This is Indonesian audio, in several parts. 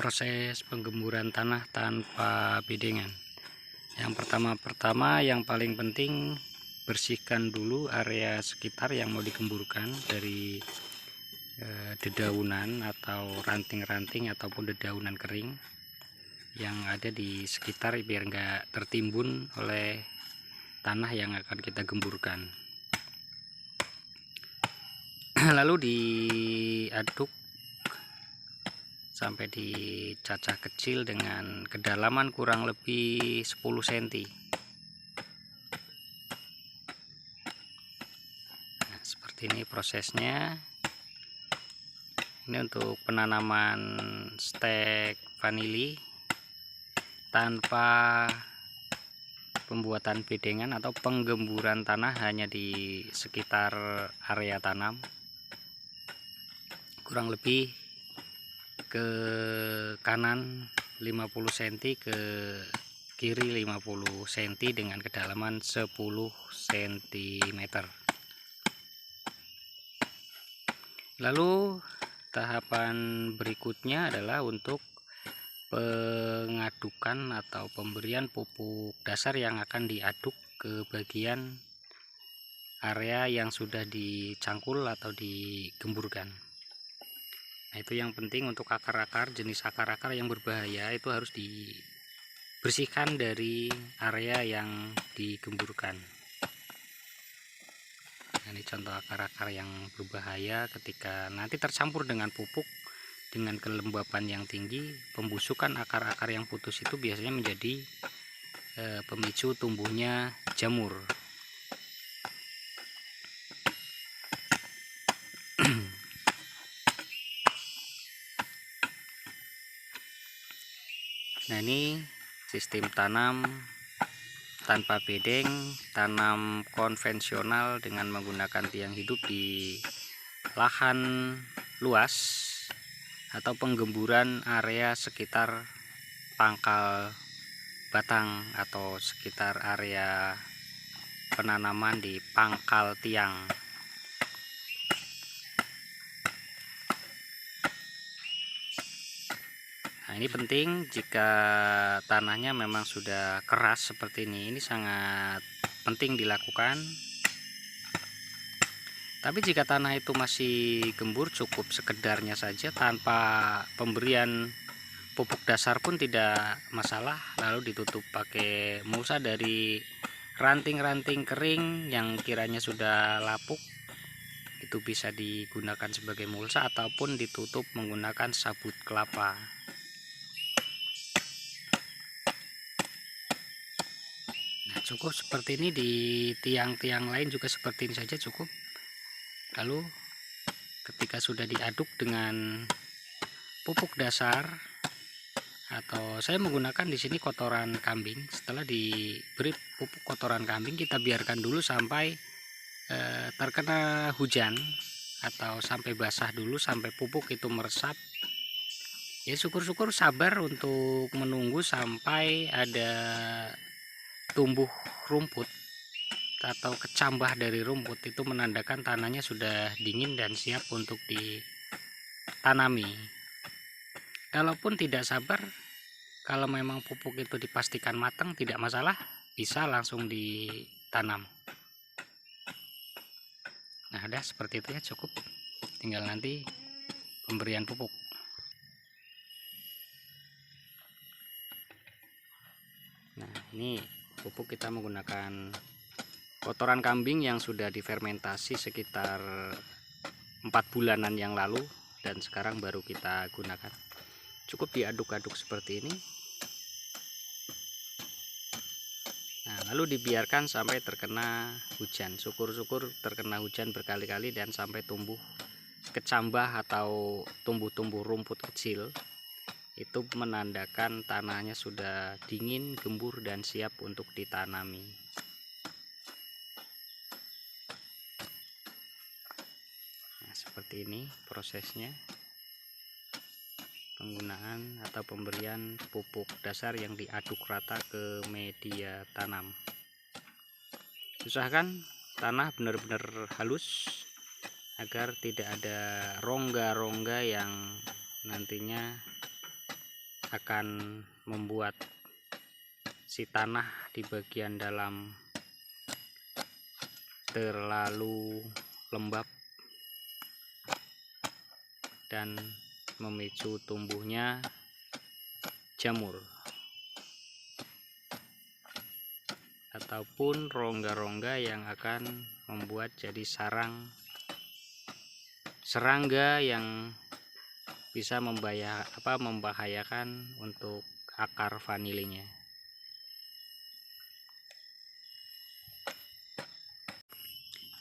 Proses penggemburan tanah tanpa bedengan. Yang pertama yang paling penting, bersihkan dulu area sekitar yang mau digemburkan dari dedaunan atau ranting-ranting ataupun dedaunan kering yang ada di sekitar, biar enggak tertimbun oleh tanah yang akan kita gemburkan. Lalu diaduk sampai dicacah kecil dengan kedalaman kurang lebih 10 cm. Nah, seperti ini prosesnya. Ini untuk penanaman stek vanili tanpa pembuatan bedengan atau penggemburan tanah, hanya di sekitar area tanam, kurang lebih ke kanan 50 cm, ke kiri 50 cm dengan kedalaman 10 cm. Lalu tahapan berikutnya adalah untuk pengadukan atau pemberian pupuk dasar yang akan diaduk ke bagian area yang sudah dicangkul atau digemburkan. Nah, itu yang penting untuk akar-akar, jenis akar-akar yang berbahaya itu harus dibersihkan dari area yang digemburkan. Nah, ini contoh akar-akar yang berbahaya. Ketika nanti tercampur dengan pupuk dengan kelembapan yang tinggi, pembusukan akar-akar yang putus itu biasanya menjadi pemicu tumbuhnya jamur. Nah, ini sistem tanam tanpa bedeng, tanam konvensional dengan menggunakan tiang hidup di lahan luas atau penggemburan area sekitar pangkal batang atau sekitar area penanaman di pangkal tiang. Nah, ini penting jika tanahnya memang sudah keras seperti ini sangat penting dilakukan. Tapi jika tanah itu masih gembur, cukup sekedarnya saja tanpa pemberian pupuk dasar pun tidak masalah. Lalu ditutup pakai mulsa dari ranting-ranting kering yang kiranya sudah lapuk, itu bisa digunakan sebagai mulsa ataupun ditutup menggunakan sabut kelapa. Cukup seperti ini, di tiang-tiang lain juga seperti ini saja cukup. Lalu ketika sudah diaduk dengan pupuk dasar, atau saya menggunakan di sini kotoran kambing, setelah diberi pupuk kotoran kambing, kita biarkan dulu sampai terkena hujan atau sampai basah dulu, sampai pupuk itu meresap. Ya, syukur-syukur sabar untuk menunggu sampai ada tumbuh rumput atau kecambah dari rumput, itu menandakan tanahnya sudah dingin dan siap untuk ditanami. Kalaupun tidak sabar, kalau memang pupuk itu dipastikan matang, tidak masalah, bisa langsung ditanam. Nah, ada seperti itu ya, cukup tinggal nanti pemberian pupuk. Nah, ini pupuk kita menggunakan kotoran kambing yang sudah difermentasi sekitar 4 bulanan yang lalu dan sekarang baru kita gunakan. Cukup diaduk-aduk seperti ini. Nah, lalu dibiarkan sampai terkena hujan. Syukur-syukur terkena hujan berkali-kali dan sampai tumbuh kecambah atau tumbuh-tumbuh rumput kecil. Itu menandakan tanahnya sudah dingin, gembur, dan siap untuk ditanami. Nah, seperti ini prosesnya penggunaan atau pemberian pupuk dasar yang diaduk rata ke media tanam. Usahakan tanah benar-benar halus agar tidak ada rongga-rongga yang nantinya akan membuat si tanah di bagian dalam terlalu lembab dan memicu tumbuhnya jamur ataupun rongga-rongga yang akan membuat jadi serangga yang bisa membahayakan untuk akar vanilinya.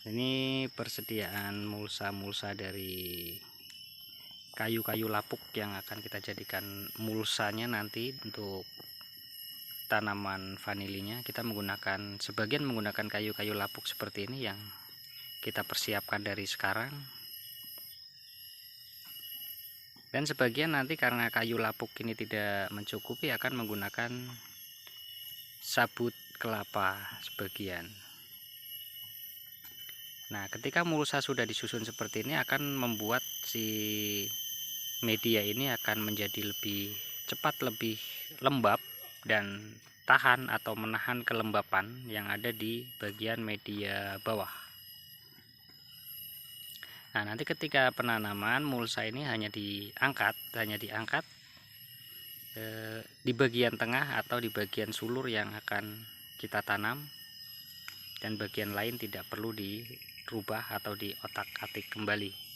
Ini persediaan mulsa-mulsa dari kayu-kayu lapuk yang akan kita jadikan mulsanya nanti untuk tanaman vanilinya. Kita sebagian menggunakan kayu-kayu lapuk seperti ini yang kita persiapkan dari sekarang, dan sebagian nanti karena kayu lapuk ini tidak mencukupi akan menggunakan sabut kelapa sebagian. Nah, ketika mulsa sudah disusun seperti ini akan membuat si media ini akan menjadi lebih cepat, lebih lembab dan tahan atau menahan kelembapan yang ada di bagian media bawah. Nah, nanti ketika penanaman mulsa ini hanya diangkat di bagian tengah atau di bagian sulur yang akan kita tanam, dan bagian lain tidak perlu dirubah atau diotak-atik kembali.